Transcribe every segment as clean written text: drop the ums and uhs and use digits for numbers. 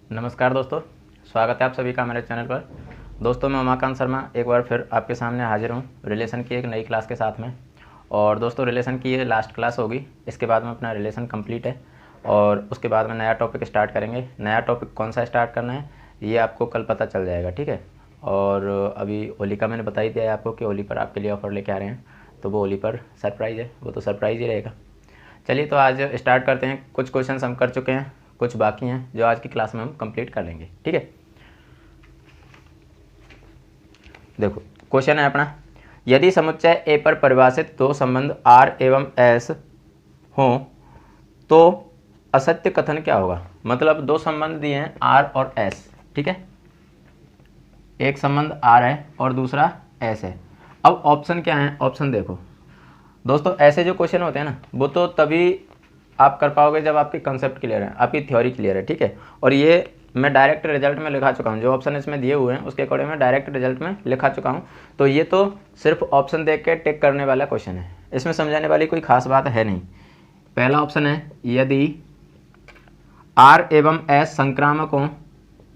नमस्कार दोस्तों, स्वागत है आप सभी का मेरे चैनल पर। दोस्तों मैं उमाकांत शर्मा एक बार फिर आपके सामने हाजिर हूँ रिलेशन की एक नई क्लास के साथ में। और दोस्तों रिलेशन की ये लास्ट क्लास होगी, इसके बाद में अपना रिलेशन कंप्लीट है और उसके बाद में नया टॉपिक स्टार्ट करेंगे। नया टॉपिक कौन सा स्टार्ट करना है ये आपको कल पता चल जाएगा, ठीक है। और अभी होली का मैंने बता ही दिया है आपको कि होली पर आपके लिए ऑफ़र लेके आ रहे हैं, तो वो होली पर सरप्राइज़ है, वो तो सरप्राइज़ ही रहेगा। चलिए तो आज स्टार्ट करते हैं। कुछ क्वेश्चंस हम कर चुके हैं, कुछ बाकी हैं जो आज की क्लास में हम कंप्लीट कर लेंगे, ठीक है। देखो क्वेश्चन है अपना, यदि समुच्चय ए पर परिभाषित दो संबंध आर एवं एस हों तो असत्य कथन क्या होगा। मतलब दो संबंध दिए हैं आर और एस, ठीक है। एक संबंध आर है और दूसरा एस है। अब ऑप्शन क्या है, ऑप्शन देखो दोस्तों। ऐसे जो क्वेश्चन होते हैं ना वो तो तभी आप कर पाओगे जब आपकी कंसेप्ट क्लियर है, आपकी थ्योरी क्लियर है, ठीक है। और ये मैं डायरेक्ट रिजल्ट में लिखा चुका हूँ, जो ऑप्शन इसमें दिए हुए हैं उसके अकॉर्डिंग मैं डायरेक्ट रिजल्ट में लिखा चुका हूँ। तो ये तो सिर्फ ऑप्शन देख के टिक करने वाला क्वेश्चन है, इसमें समझाने वाली कोई खास बात है नहीं। पहला ऑप्शन है, यदि आर एवं एस संक्रामक हों,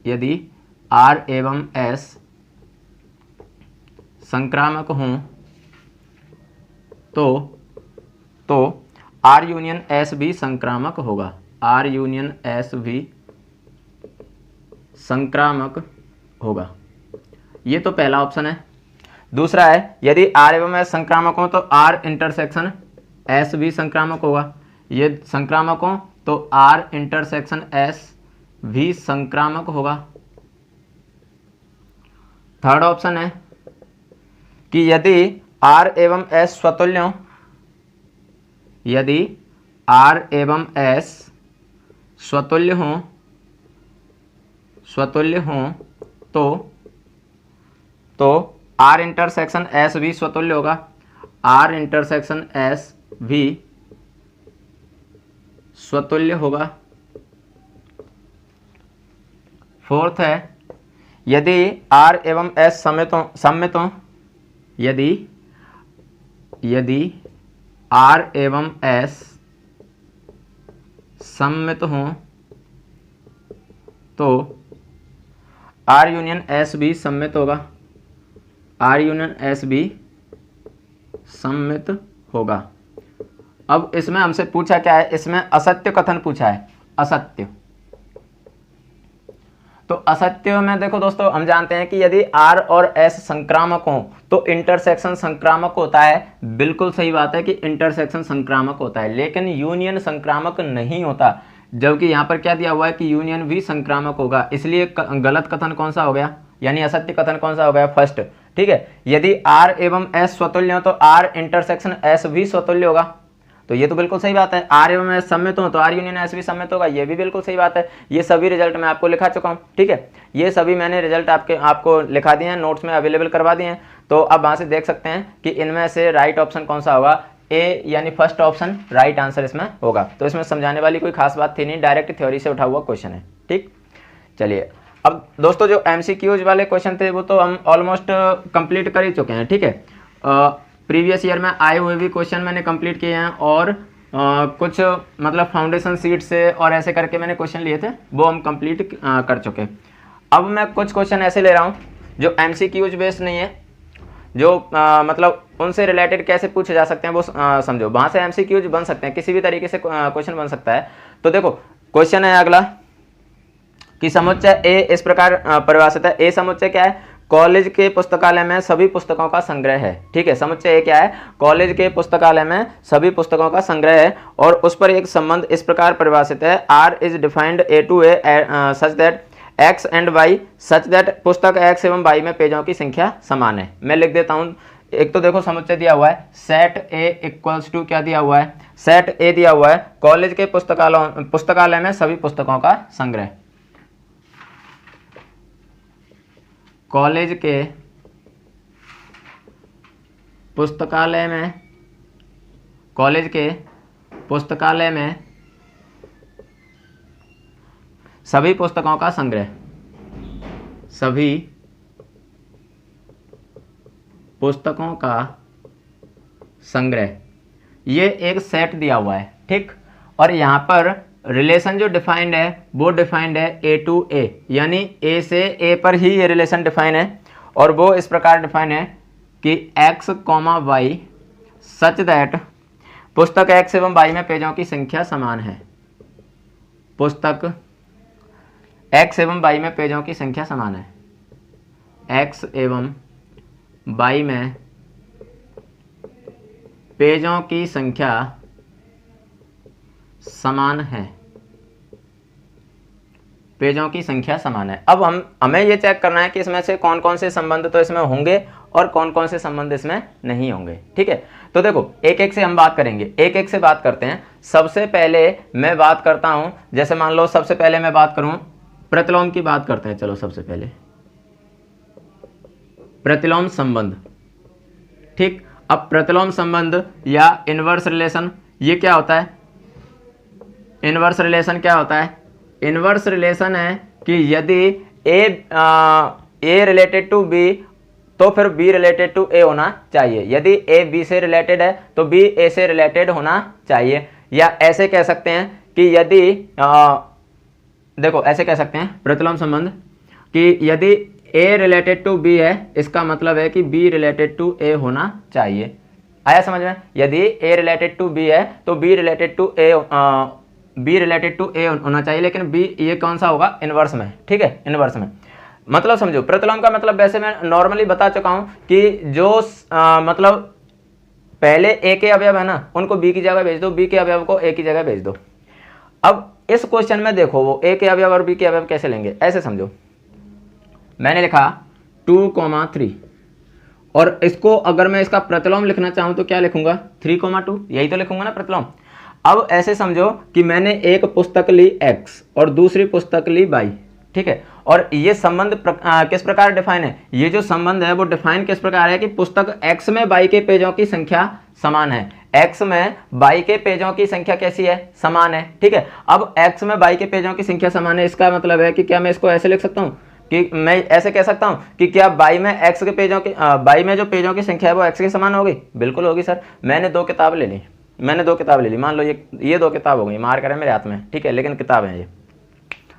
यदि आर एवं एस संक्रामक हों तो आर यूनियन एस भी संक्रामक होगा। आर यूनियन एस भी संक्रामक होगा, ये तो पहला ऑप्शन है। दूसरा है, यदि आर एवं एस संक्रामक हो तो आर इंटरसेक्शन एस भी संक्रामक होगा। ये संक्रामक हो तो आर इंटरसेक्शन एस भी संक्रामक होगा। थर्ड ऑप्शन है कि यदि आर एवं एस स्वतुल्य हो, यदि आर एवं एस स्वतुल्य हों तो आर इंटरसेक्शन एस भी स्वतुल्य होगा। आर इंटरसेक्शन एस भी स्वतुल्य होगा। फोर्थ है, यदि आर एवं एस सममित हों, यदि आर एवं एस सममित हों तो आर यूनियन एस भी सममित होगा। आर यूनियन एस भी सममित होगा। अब इसमें हमसे पूछा क्या है, इसमें असत्य कथन पूछा है, असत्य। तो असत्य में देखो दोस्तों, हम जानते हैं कि यदि आर और एस संक्रामक हो तो इंटरसेक्शन संक्रामक होता है। बिल्कुल सही बात है कि इंटरसेक्शन संक्रामक होता है, लेकिन यूनियन संक्रामक नहीं होता। जबकि यहाँ पर क्या दिया हुआ है कि यूनियन भी संक्रामक होगा, इसलिए गलत कथन कौन सा हो गया, यानी असत्य कथन कौन सा हो गया, फर्स्ट, ठीक है। यदि आर एवं एस स्वतुल्य हो तो आर इंटरसेक्शन एस भी स्वतुल्य होगा, तो ये तो बिल्कुल सही बात है। आर एवं एस सम्मित हो तो आर यूनियन एस भी सम्मित होगा, ये भी बिल्कुल सही बात है। ये सभी रिजल्ट मैं आपको लिखा चुका हूँ, ठीक है। ये सभी मैंने रिजल्ट आपको लिखा दिए हैं, नोट्स में अवेलेबल करवा दिए हैं। तो अब वहां से देख सकते हैं कि इनमें से राइट ऑप्शन कौन सा होगा, ए यानी फर्स्ट ऑप्शन राइट आंसर इसमें होगा। तो इसमें समझाने वाली कोई खास बात थी नहीं, डायरेक्ट थ्योरी से उठा हुआ क्वेश्चन है, ठीक। चलिए अब दोस्तों जो एमसीक्यूज वाले क्वेश्चन थे वो तो हम ऑलमोस्ट कंप्लीट कर ही चुके हैं, ठीक है। प्रीवियस ईयर में आए हुए भी क्वेश्चन मैंने कंप्लीट किए हैं और कुछ मतलब फाउंडेशन सीट से और ऐसे करके मैंने क्वेश्चन लिए थे, वो हम कंप्लीट कर चुके। अब मैं कुछ क्वेश्चन ऐसे ले रहा हूँ जो एमसीक्यूज बेस्ड नहीं है, जो मतलब उनसे रिलेटेड कैसे पूछे जा सकते हैं वो समझो। वहाँ से एमसीक्यूज बन सकते हैं, किसी भी तरीके से क्वेश्चन बन सकता है। तो देखो क्वेश्चन है अगला कि समुच्चय ए इस प्रकार परिभाषित है। ए समुच्चय क्या है, कॉलेज के पुस्तकालय में सभी पुस्तकों का संग्रह है, ठीक है। समुच्चय ए क्या है, कॉलेज के पुस्तकालय में सभी पुस्तकों का संग्रह है और उस पर एक संबंध इस प्रकार परिभाषित है, R is defined A to A such that X and Y such that पुस्तक एक्स एवं वाई में पेजों की संख्या समान है। मैं लिख देता हूं। एक तो देखो समुच्चय दिया हुआ है, सेट ए इक्वल्स टू क्या दिया हुआ है, सेट ए दिया हुआ है, कॉलेज के पुस्तकालय में सभी पुस्तकों का संग्रह। कॉलेज के पुस्तकालय में सभी पुस्तकों का संग्रह, सभी पुस्तकों का संग्रह, ये एक सेट दिया हुआ है, ठीक। और यहाँ पर रिलेशन जो डिफाइंड है वो डिफाइंड है ए टू ए, यानी ए से ए पर ही ये रिलेशन डिफाइन है, और वो इस प्रकार डिफाइन है कि x, y सच दैट पुस्तक x एवं y में पेजों की संख्या समान है। पुस्तक x एवं y में पेजों की संख्या समान है। x एवं y में पेजों की संख्या समान है। पेजों की संख्या समान है। अब हमें ये चेक करना है कि इसमें से कौन कौन से संबंध तो इसमें होंगे और कौन कौन से संबंध इसमें नहीं होंगे। ठीक है, तो देखो एक एक से हम बात करेंगे, एक एक से बात करते हैं। सबसे पहले मैं बात करता हूं, जैसे मान लो सबसे पहले मैं बात करूं प्रतिलोम की बात करते हैं। चलो सबसे पहले प्रतिलोम संबंध। ठीक, अब प्रतिलोम संबंध या इनवर्स रिलेशन ये क्या होता है? इनवर्स रिलेशन क्या होता है? इनवर्स रिलेशन है कि यदि ए रिलेटेड टू बी तो फिर बी रिलेटेड टू ए होना चाहिए। यदि ए बी से रिलेटेड है तो बी ए से रिलेटेड होना चाहिए। या ऐसे कह सकते हैं कि यदि देखो ऐसे कह सकते हैं प्रतिलोम संबंध कि यदि ए रिलेटेड टू बी है, इसका मतलब है कि बी रिलेटेड टू ए होना चाहिए। आया समझ में? यदि ए रिलेटेड टू बी है तो बी रिलेटेड टू ए होना चाहिए, लेकिन बी ये कौन सा होगा? इनवर्स में। ठीक है, इनवर्स में। मतलब समझो प्रतिलोम का मतलब वैसे मैं नॉर्मली बता चुका हूं कि जो मतलब पहले ए के अवयव है ना, उनको बी की जगह भेज दो, बी के अवयव को ए की जगह भेज दो। अब इस क्वेश्चन में देखो वो ए के अवयव और बी के अवयव कैसे लेंगे, ऐसे समझो। मैंने लिखा 2,3 और इसको अगर मैं इसका प्रतिलोम लिखना चाहूं तो क्या लिखूंगा? 3,2, यही तो लिखूंगा ना प्रतिलोम। अब ऐसे समझो कि मैंने एक पुस्तक ली x और दूसरी पुस्तक ली y। ठीक है, और ये संबंध किस प्रकार डिफाइन है? ये जो संबंध है वो डिफाइन किस प्रकार है कि पुस्तक x में y के पेजों की संख्या समान है। x में y के पेजों की संख्या कैसी है? समान है। ठीक है, अब x में y के पेजों की संख्या समान है, इसका मतलब है कि क्या मैं इसको ऐसे लिख सकता हूँ कि मैं ऐसे कह सकता हूँ कि क्या y में x के पेजों की y में जो पेजों की संख्या है वो x के समान होगी? बिल्कुल होगी सर। मैंने दो किताब ले ली, मान लो ये दो किताब हो गई, मार करें मेरे हाथ में। ठीक है, लेकिन किताब है ये।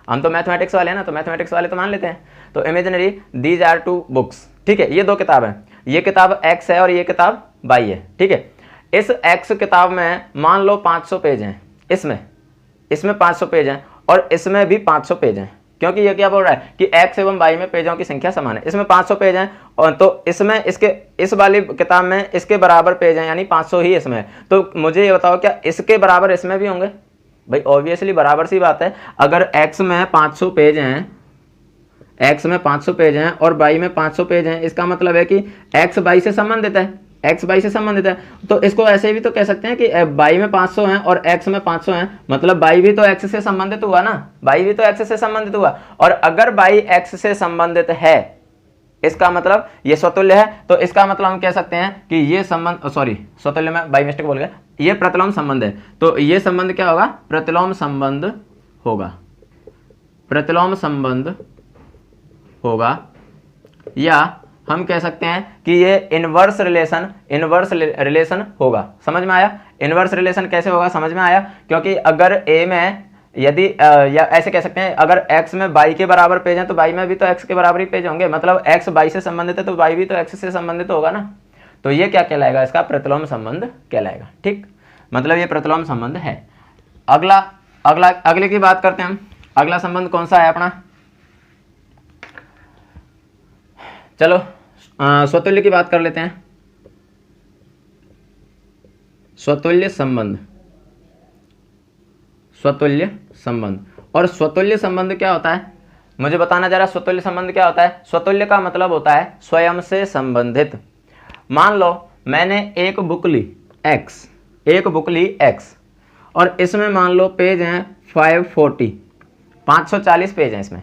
हम तो मैथमेटिक्स वाले हैं ना, तो मैथमेटिक्स वाले तो मान लेते हैं। तो इमेजिनरी दीज आर 2 बुक्स। ठीक है, ये दो किताब है, ये किताब x है और ये किताब y है। ठीक है, इस x किताब में मान लो 500 पेज हैं, इसमें 500 पेज हैं और इसमें भी 500 पेज हैं, क्योंकि ये क्या बोल रहा है कि x एवं y में पेजों की संख्या समान है। इसमें 500 पेज हैं और तो इसमें इस वाली किताब में इसके बराबर पेज हैं, यानी 500 ही इसमें है। तो मुझे ये बताओ क्या इसके बराबर इसमें भी होंगे? भाई ऑब्वियसली बराबर सी बात है। अगर x में 500 पेज हैं, x में 500 पेज हैं और y में 500 पेज हैं, इसका मतलब है कि x y से संबंधित है, x y से संबंधित है। तो इसको ऐसे भी तो कह सकते हैं कि y में 500 हैं और x में 500 हैं, मतलब y भी तो x से संबंधित हुआ ना, y भी तो x से संबंधित हुआ। और अगर y x से संबंधित है, इसका मतलब ये स्वतुल्य है, तो इसका मतलब हम कह सकते हैं कि ये संबंध, सॉरी स्वतुल्य में बाई मिस्टेक बोल गया, ये प्रतिलोम संबंध है। तो ये संबंध क्या होगा? प्रतिलोम संबंध होगा, प्रतिलोम संबंध होगा। या हम कह सकते हैं कि ये इनवर्स रिलेशन होगा। समझ में आया? इनवर्स रिलेशन कैसे होगा, समझ में आया? क्योंकि अगर a में यदि या ऐसे कह सकते हैं अगर x में y के बराबर पेज हैं तो y में भी तो x के बराबर ही पेज होंगे, मतलब x y से संबंधित है तो y भी तो x से संबंधित होगा ना। तो ये क्या कहलाएगा? इसका प्रतिलोम संबंध कहलाएगा। ठीक, मतलब ये प्रतिलोम संबंध है। अगले की बात करते हैं हम। अगला संबंध कौन सा है अपना? चलो स्वतुल्य की बात कर लेते हैं। स्वतुल्य संबंध, स्वतुल्य संबंध। और स्वतुल्य संबंध क्या होता है मुझे बताना जरा। स्वतुल्य संबंध क्या होता है? स्वतुल्य का मतलब होता है स्वयं से संबंधित। मान लो मैंने एक बुक ली x और इसमें मान लो पेज हैं 540 पेज हैं इसमें।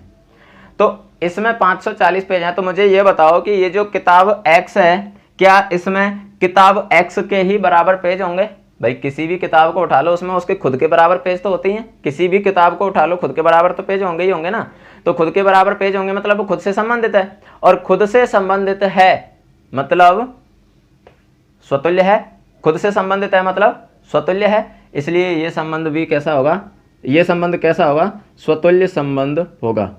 तो इसमें 540 पेज हैं, तो मुझे ये बताओ कि ये जो किताब x है, क्या इसमें किताब x के ही बराबर पेज होंगे? भाई किसी भी किताब को उठा लो, उसमें उसके खुद के बराबर पेज तो होते ही हैं। किसी भी किताब को उठा लो, खुद के बराबर तो पेज होंगे ही होंगे ना। तो खुद के बराबर पेज होंगे मतलब वो खुद से संबंधित है, और खुद से संबंधित है मतलब स्वतुल्य है। खुद से संबंधित है मतलब स्वतुल्य है, इसलिए ये संबंध भी कैसा होगा? ये संबंध कैसा होगा? स्वतुल्य संबंध होगा,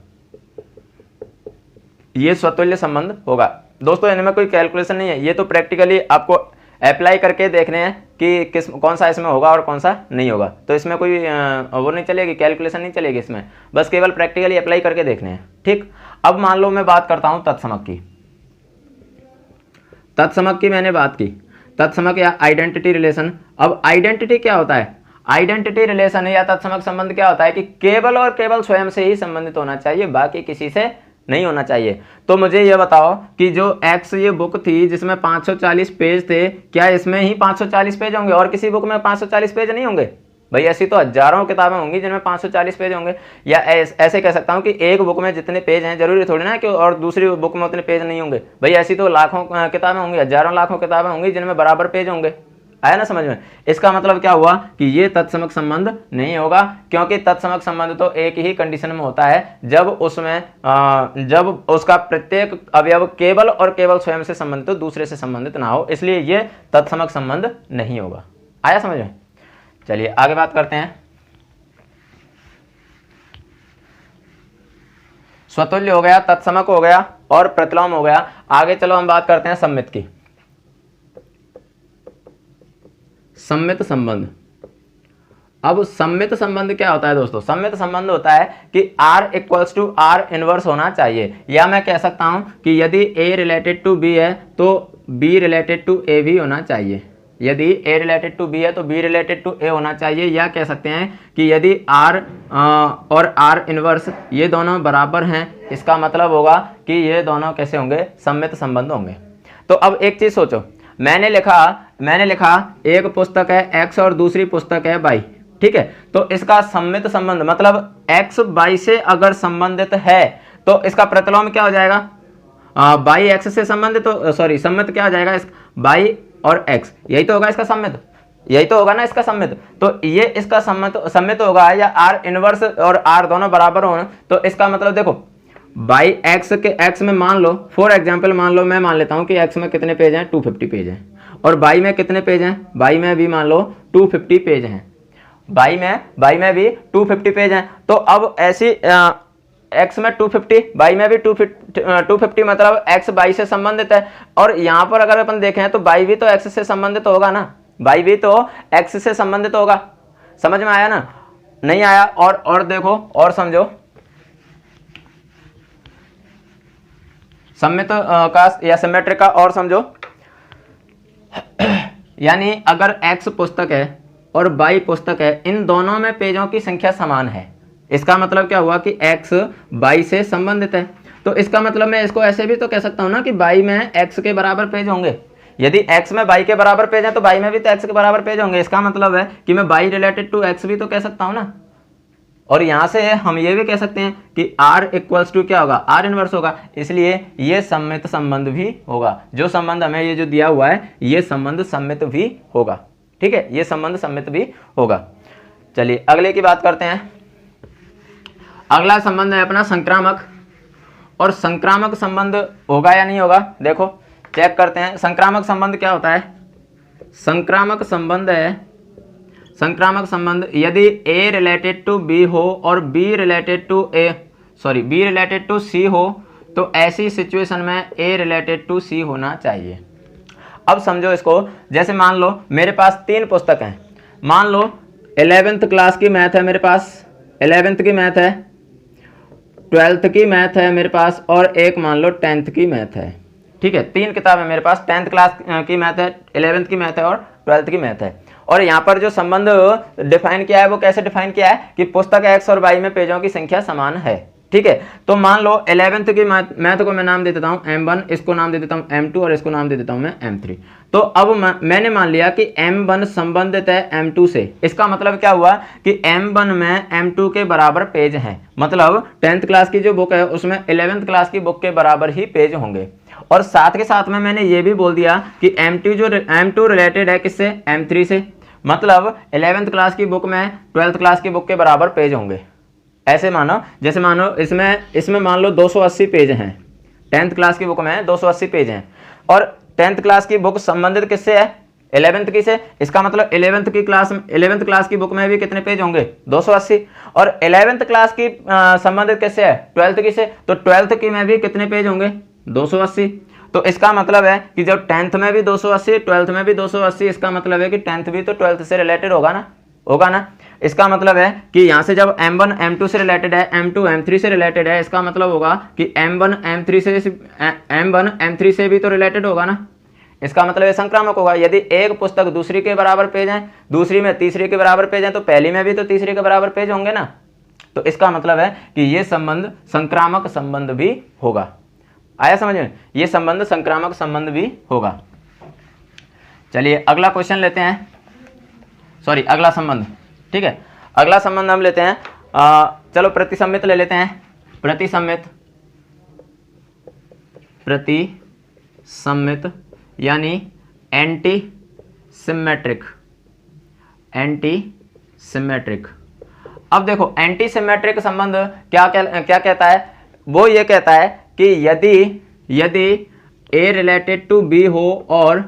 ये स्वतुल्य संबंध होगा। दोस्तों इनमें कोई कैलकुलेशन नहीं है, ये तो प्रैक्टिकली आपको अप्लाई करके देखने हैं कि कौन सा इसमें होगा और कौन सा नहीं होगा। तो इसमें कोई वो नहीं चलेगी, कैलकुलेशन नहीं चलेगी इसमें, बस केवल प्रैक्टिकली अप्लाई करके देखने हैं। ठीक, अब मान लो मैं बात करता हूं तत्समक की। तत्समक की मैंने बात की, तत्समक या आइडेंटिटी रिलेशन। अब आइडेंटिटी क्या होता है? आइडेंटिटी रिलेशन या तत्समक संबंध क्या होता है कि केवल और केवल स्वयं से ही संबंधित होना चाहिए, बाकी किसी से नहीं होना चाहिए। तो मुझे ये बताओ कि जो एक्स ये बुक थी जिसमें 540 पेज थे, क्या इसमें ही 540 पेज होंगे और किसी बुक में 540 पेज नहीं होंगे? भाई ऐसी तो हजारों किताबें होंगी जिनमें 540 पेज होंगे। या ऐसे कह सकता हूँ कि एक बुक में जितने पेज हैं जरूरी थोड़ी ना कि और दूसरी बुक में उतने पेज नहीं होंगे। भाई ऐसी तो लाखों किताबें होंगी, हजारों लाखों किताबें होंगी जिनमें बराबर पेज होंगे। आया ना समझ में? इसका मतलब क्या हुआ कि ये तत्समक संबंध नहीं होगा, क्योंकि तत्समक संबंध तो एक ही कंडीशन में होता है, जब उसमें जब उसका प्रत्येक अवयव केवल और केवल स्वयं से संबंधित हो, दूसरे से संबंधित ना हो, इसलिए ये तत्समक संबंध नहीं होगा। आया समझ में? चलिए आगे बात करते हैं। स्वतुल्य हो गया, तत्समक हो गया और प्रतिलोम हो गया। आगे चलो हम बात करते हैं सम्मित की। सम्मित संबंध। अब सम्मित संबंध क्या होता है दोस्तों? सम्मित संबंध होता है कि R equals to R inverse होना चाहिए, या मैं कह सकता हूं कि यदि A रिलेटेड टू B है तो B रिलेटेड टू A भी होना चाहिए। यदि A रिलेटेड टू B है तो B रिलेटेड टू A होना चाहिए, या कह सकते हैं कि यदि R और R इनवर्स ये दोनों बराबर हैं, इसका मतलब होगा कि ये दोनों कैसे होंगे? सम्मित संबंध होंगे। तो अब एक चीज सोचो, मैंने लिखा एक पुस्तक है X और दूसरी पुस्तक है Y, ठीक है? तो इसका सम्मित संबंध मतलब X Y से अगर संबंधित है तो इसका प्रतिलोम क्या हो जाएगा? Y X से संबंधित, तो सॉरी सम्मित क्या हो जाएगा? Y और X, यही तो होगा इसका सम्मित, यही तो होगा ना इसका सम्मित। तो ये इसका सम्मित होगा, या R इनवर्स और R दोनों बराबर हो, तो इसका मतलब देखो बाई एक्स के एक्स में मान लो, फॉर एग्जाम्पल मान लो, मैं मान लेता हूं कि एक्स में कितने पेज हैं? 250 पेज हैं। और बाई में कितने पेज हैं? बाई में भी मान लो 250 पेज हैं। बाई में भी 250 पेज हैं। तो अब ऐसी एक्स में 250, बाई में भी 250 मतलब एक्स बाई से संबंधित है। और यहाँ पर अगर अपन देखें तो बाई भी तो एक्स से संबंधित होगा ना, बाई भी तो एक्स से संबंधित होगा। समझ में आया ना? नहीं आया? और देखो और समझो, सम्मित का या सिमेट्रिक का और समझो। यानी अगर x पुस्तक है और y पुस्तक है, इन दोनों में पेजों की संख्या समान है, इसका मतलब क्या हुआ कि x y से संबंधित है। तो इसका मतलब मैं इसको ऐसे भी तो कह सकता हूं ना कि y में x के बराबर पेज होंगे। यदि x में y के बराबर पेज है तो y में भी तो x के बराबर पेज होंगे। इसका मतलब है कि मैं y रिलेटेड टू x भी तो कह सकता हूं ना। और यहां से हम ये भी कह सकते हैं कि R इक्वल्स टू क्या होगा? R इनवर्स होगा। इसलिए ये सम्मित संबंध भी होगा। जो संबंध हमें ये जो दिया हुआ है, ये संबंध सम्मित भी होगा। ठीक है, ये संबंध सम्मित भी होगा। चलिए अगले की बात करते हैं। अगला संबंध है अपना संक्रामक। और संक्रामक संबंध होगा या नहीं होगा, देखो चेक करते हैं। संक्रामक संबंध क्या होता है? संक्रामक संबंध है, संक्रामक संबंध यदि A रिलेटेड टू B हो और B रिलेटेड टू C हो, तो ऐसी सिचुएशन में A रिलेटेड टू C होना चाहिए। अब समझो इसको, जैसे मान लो मेरे पास 3 पुस्तक हैं। मान लो 11th क्लास की मैथ है मेरे पास, 11th की मैथ है, 12th की मैथ है मेरे पास, और एक मान लो 10th की मैथ है। ठीक है, 3 किताबें मेरे पास, 10th क्लास की मैथ है, 11th की मैथ है और 12th की मैथ है। और यहाँ पर जो संबंध डिफाइन किया है वो कैसे डिफाइन किया है कि पुस्तक x और y में पेजों की संख्या समान है। ठीक है, तो मान लो 11th की मैथ को मैं नाम दे देता हूँ M1, इसको नाम दे देता हूँ M2 और इसको नाम दे देता हूँ मैं M3। तो अब मैंने मान लिया कि M1 संबंधित है M2 से। इसका मतलब क्या हुआ कि M1 में M2 के बराबर पेज हैं। मतलब 10th क्लास की जो बुक है उसमें 11th क्लास की बुक के बराबर ही पेज होंगे। और साथ के साथ में मैंने ये भी बोल दिया कि M2 रिलेटेड है किससे? M3 से। मतलब 11th क्लास की बुक में 12th क्लास की बुक के बराबर पेज होंगे। ऐसे मानो, जैसे मानो इसमें मान लो 280 पेज हैं, 10th क्लास की बुक में 280 पेज हैं, और 10th क्लास की बुक संबंधित किससे है? 11th की से, इसका मतलब 11th क्लास की बुक में भी कितने पेज होंगे 280। और 11th क्लास की संबंधित कैसे है 12th की से, तो 12th की में भी कितने पेज होंगे 280। तो इसका मतलब है कि जब 10th में भी 280 12th में भी 280, इसका मतलब है कि 10th भी तो 12th से रिलेटेड होगा ना। इसका मतलब है कि यहां से जब M1 M2 से रिलेटेड है, M2 M3 से रिलेटेड है, इसका मतलब होगा कि M1 M3 से भी तो रिलेटेड होगा ना। इसका मतलब ये संक्रामक होगा। यदि एक पुस्तक दूसरी के बराबर पेज है, दूसरी में तीसरी के बराबर पेज है, तो पहली में भी तो तीसरी के बराबर पेज होंगे ना। तो इसका मतलब है कि ये संबंध संक्रामक संबंध भी होगा। आया समझ में, ये संबंध संक्रामक संबंध भी होगा। चलिए अगला क्वेश्चन लेते हैं, सॉरी अगला संबंध, ठीक है। अगला संबंध हम लेते हैं, चलो प्रतिसम्मित ले लेते हैं। प्रतिसम्मित यानी एंटी सिमेट्रिक। अब देखो एंटी सिमेट्रिक संबंध क्या कहता है, वो ये कहता है कि यदि A रिलेटेड टू B हो और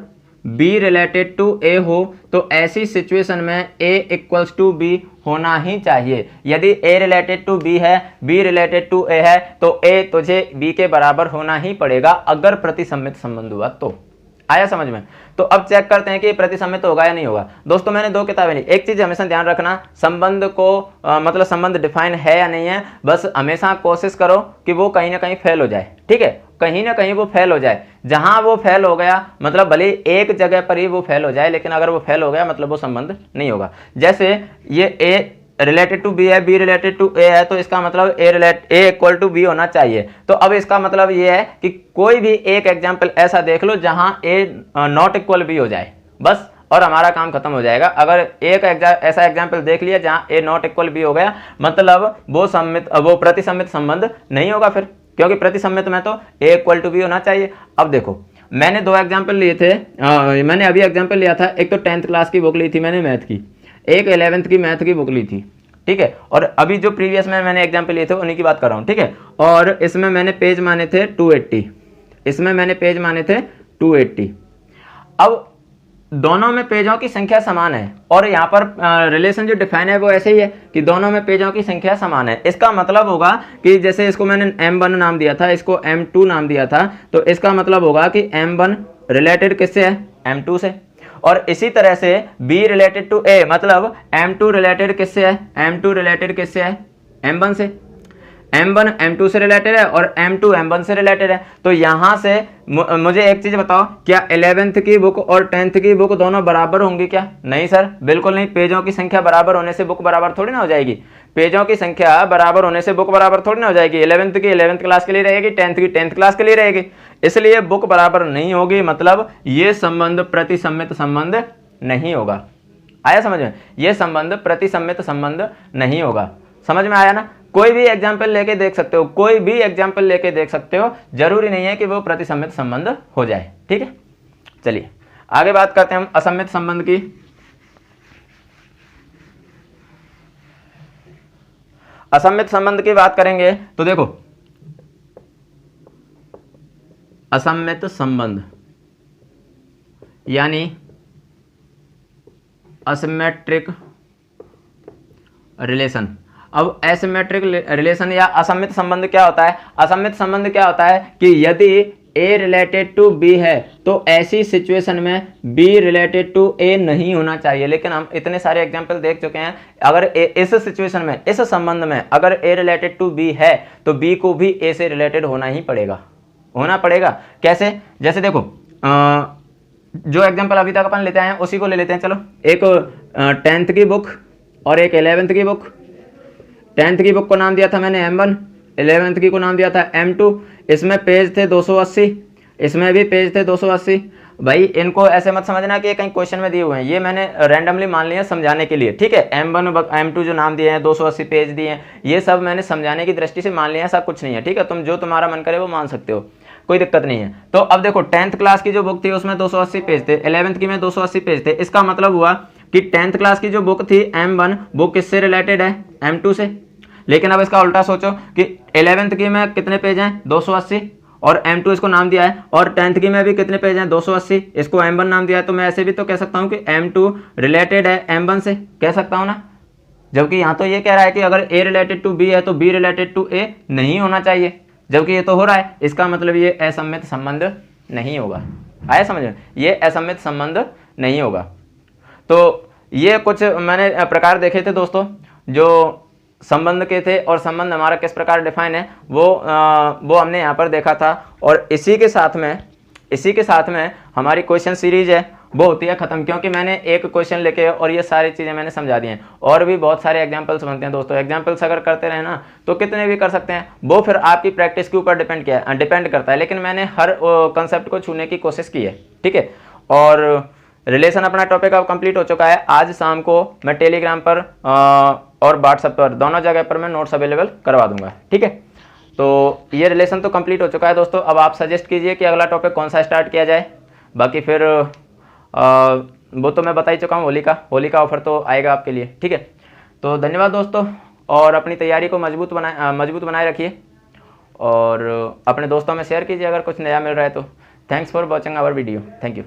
B रिलेटेड टू A हो, तो ऐसी सिचुएशन में A इक्वल्स टू B होना ही चाहिए। यदि A रिलेटेड टू B है, B रिलेटेड टू A है, तो A तुझे B के बराबर होना ही पड़ेगा अगर प्रतिसम्मित संबंध हुआ तो। आया समझ में। तो अब चेक करते हैं कि प्रतिसम्मित होगा या नहीं होगा। दोस्तों मैंने दो किताबें ली, एक चीज हमेशा ध्यान रखना, संबंध को मतलब संबंध डिफाइन है या नहीं है, बस हमेशा कोशिश करो कि वो कहीं ना कहीं फेल हो जाए, ठीक है, कहीं ना कहीं वो फेल हो जाए। जहां वो फेल हो गया मतलब भले एक जगह पर ही वो फेल हो जाए, लेकिन अगर वो फेल हो गया मतलब वो संबंध नहीं होगा। जैसे ये A रिलेटेड टू बी है, बी रिलेटेड टू ए है, तो इसका मतलब ए इक्वल टू बी होना चाहिए। तो अब इसका मतलब ये है कि कोई भी एक एग्जाम्पल ऐसा देख लो जहां ए नॉट इक्वल बी हो जाए बस, और हमारा काम खत्म हो जाएगा। अगर एक ऐसा एग्जाम्पल देख लिया जहां ए नॉट इक्वल बी हो गया, मतलब वो प्रतिसम्मित संबंध नहीं होगा फिर, क्योंकि प्रतिसम्मित में तो ए इक्वल टू बी होना चाहिए। अब देखो मैंने दो एग्जाम्पल लिए थे, मैंने अभी एग्जाम्पल लिया था, एक तो 10th क्लास की बुक ली थी मैंने मैथ की, एक 11th की मैथ की बुक ली थी, ठीक है। और अभी जो प्रीवियस में मैंने एग्जाम्पल लिए थे उन्हीं की बात कर रहा हूँ, ठीक है। और इसमें मैंने पेज माने थे 280, इसमें मैंने पेज माने थे 280। अब दोनों में पेजों की संख्या समान है, और यहाँ पर रिलेशन जो डिफाइन है वो ऐसे ही है कि दोनों में पेजों की संख्या समान है। इसका मतलब होगा कि जैसे इसको मैंने M1 नाम दिया था, इसको M2 नाम दिया था, तो इसका मतलब होगा कि M1 रिलेटेड किससे है M2 से, और इसी तरह से B रिलेटेड टू A मतलब M2 रिलेटेड किससे है, M2 रिलेटेड किससे है M1 से, M1 M2 से रिलेटेड है और M2 M1 से रिलेटेड है। तो यहां से मुझे एक चीज बताओ, क्या 11th की बुक और 10th की बुक दोनों बराबर होंगी क्या? नहीं सर, बिल्कुल नहीं। पेजों की संख्या बराबर होने से बुक बराबर थोड़ी ना हो जाएगी। पेजों की संख्या बराबर होने से बुक बराबर थोड़ी ना हो जाएगी। 11th की 11th क्लास के लिए रहेगी, 10th की 10th क्लास के लिए रहेगी, इसलिए बुक बराबर नहीं होगी, मतलब ये संबंध प्रतिसम्मित संबंध नहीं होगा। आया समझ में? ये संबंध प्रतिसम्मित संबंध नहीं होगा। समझ में आया ना? कोई भी एग्जाम्पल लेके देख सकते हो, कोई भी एग्जाम्पल लेके देख सकते हो, जरूरी नहीं है कि वो प्रतिसम्मित संबंध हो जाए, ठीक है। चलिए आगे बात करते हैं हम असम्मित संबंध की। असम्मित संबंध की बात करेंगे तो देखो, असम्मित संबंध यानी असिमेट्रिक रिलेशन। अब एसिमेट्रिक रिलेशन या असम्मित संबंध क्या होता है? असम्मित संबंध क्या होता है कि यदि A रिलेटेड टू B है तो ऐसी सिचुएशन में B रिलेटेड टू A नहीं होना चाहिए। लेकिन हम इतने सारे एग्जांपल देख चुके हैं, अगर इस सिचुएशन में, इस संबंध में अगर A रिलेटेड टू B है तो B को भी A से रिलेटेड होना ही पड़ेगा, होना पड़ेगा। कैसे? जैसे देखो जो एग्जाम्पल अभी तक अपन लेते आए हैं उसी को ले लेते हैं। चलो, एक 10th की बुक और एक 11th की बुक। 10th की बुक को नाम दिया था मैंने M1, 11th की को नाम दिया था M2। इसमें पेज थे 280, इसमें भी पेज थे 280। भाई इनको ऐसे मत समझना कि ये कहीं क्वेश्चन में दिए हुए हैं, ये मैंने रैंडमली मान लिया समझाने के लिए, ठीक है। M1 M2 जो नाम दिए हैं, 280 पेज दिए हैं, ये सब मैंने समझाने की दृष्टि से मान लिया, ऐसा कुछ नहीं है, ठीक है। तुम जो तुम्हारा मन करे वो मान सकते हो, कोई दिक्कत नहीं है। तो अब देखो 10th क्लास की जो बुक थी उसमें 280 पेज थे, 11th की में 280 पेज थे। इसका मतलब हुआ कि 10th क्लास की जो बुक थी M1 वो किससे रिलेटेड है? M2 से। लेकिन अब इसका उल्टा सोचो कि 11th की में कितने पेज हैं? 280, और M2 इसको नाम दिया है, और 10th की में भी कितने पेज हैं 280, इसको M1 नाम दिया है। तो मैं ऐसे भी तो कह सकता हूँ कि M2 रिलेटेड है M1 से, कह सकता हूँ ना, जबकि यहाँ तो ये कह रहा है कि अगर A रिलेटेड टू B है तो B रिलेटेड टू A नहीं होना चाहिए, जबकि ये तो हो रहा है। इसका मतलब ये असम्मित संबंध नहीं होगा। आया समझ में, ये असम्मित संबंध नहीं होगा। तो ये कुछ मैंने प्रकार देखे थे दोस्तों जो संबंध के थे, और संबंध हमारा किस प्रकार डिफाइन है वो हमने यहाँ पर देखा था। और इसी के साथ में हमारी क्वेश्चन सीरीज है वो होती है खत्म, क्योंकि मैंने एक क्वेश्चन लेके और ये सारी चीज़ें मैंने समझा दी हैं। और भी बहुत सारे एग्जांपल्स बनते हैं दोस्तों, एग्जांपल्स अगर करते रहे ना तो कितने भी कर सकते हैं, वो फिर आपकी प्रैक्टिस के ऊपर डिपेंड करता है। लेकिन मैंने हर कंसेप्ट को छूने की कोशिश की है, ठीक है। और रिलेशन अपना टॉपिक अब कंप्लीट हो चुका है। आज शाम को मैं टेलीग्राम पर और व्हाट्सएप पर दोनों जगह पर मैं नोट्स अवेलेबल करवा दूंगा, ठीक है। तो ये रिलेशन तो कंप्लीट हो चुका है दोस्तों। अब आप सजेस्ट कीजिए कि अगला टॉपिक कौन सा स्टार्ट किया जाए। बाकी फिर वो तो मैं बता ही चुका हूँ, होली का ऑफर तो आएगा आपके लिए, ठीक है। तो धन्यवाद दोस्तों, और अपनी तैयारी को मजबूत बनाए रखिए, और अपने दोस्तों में शेयर कीजिए अगर कुछ नया मिल रहा है तो। Thanks for watching our video, thank you.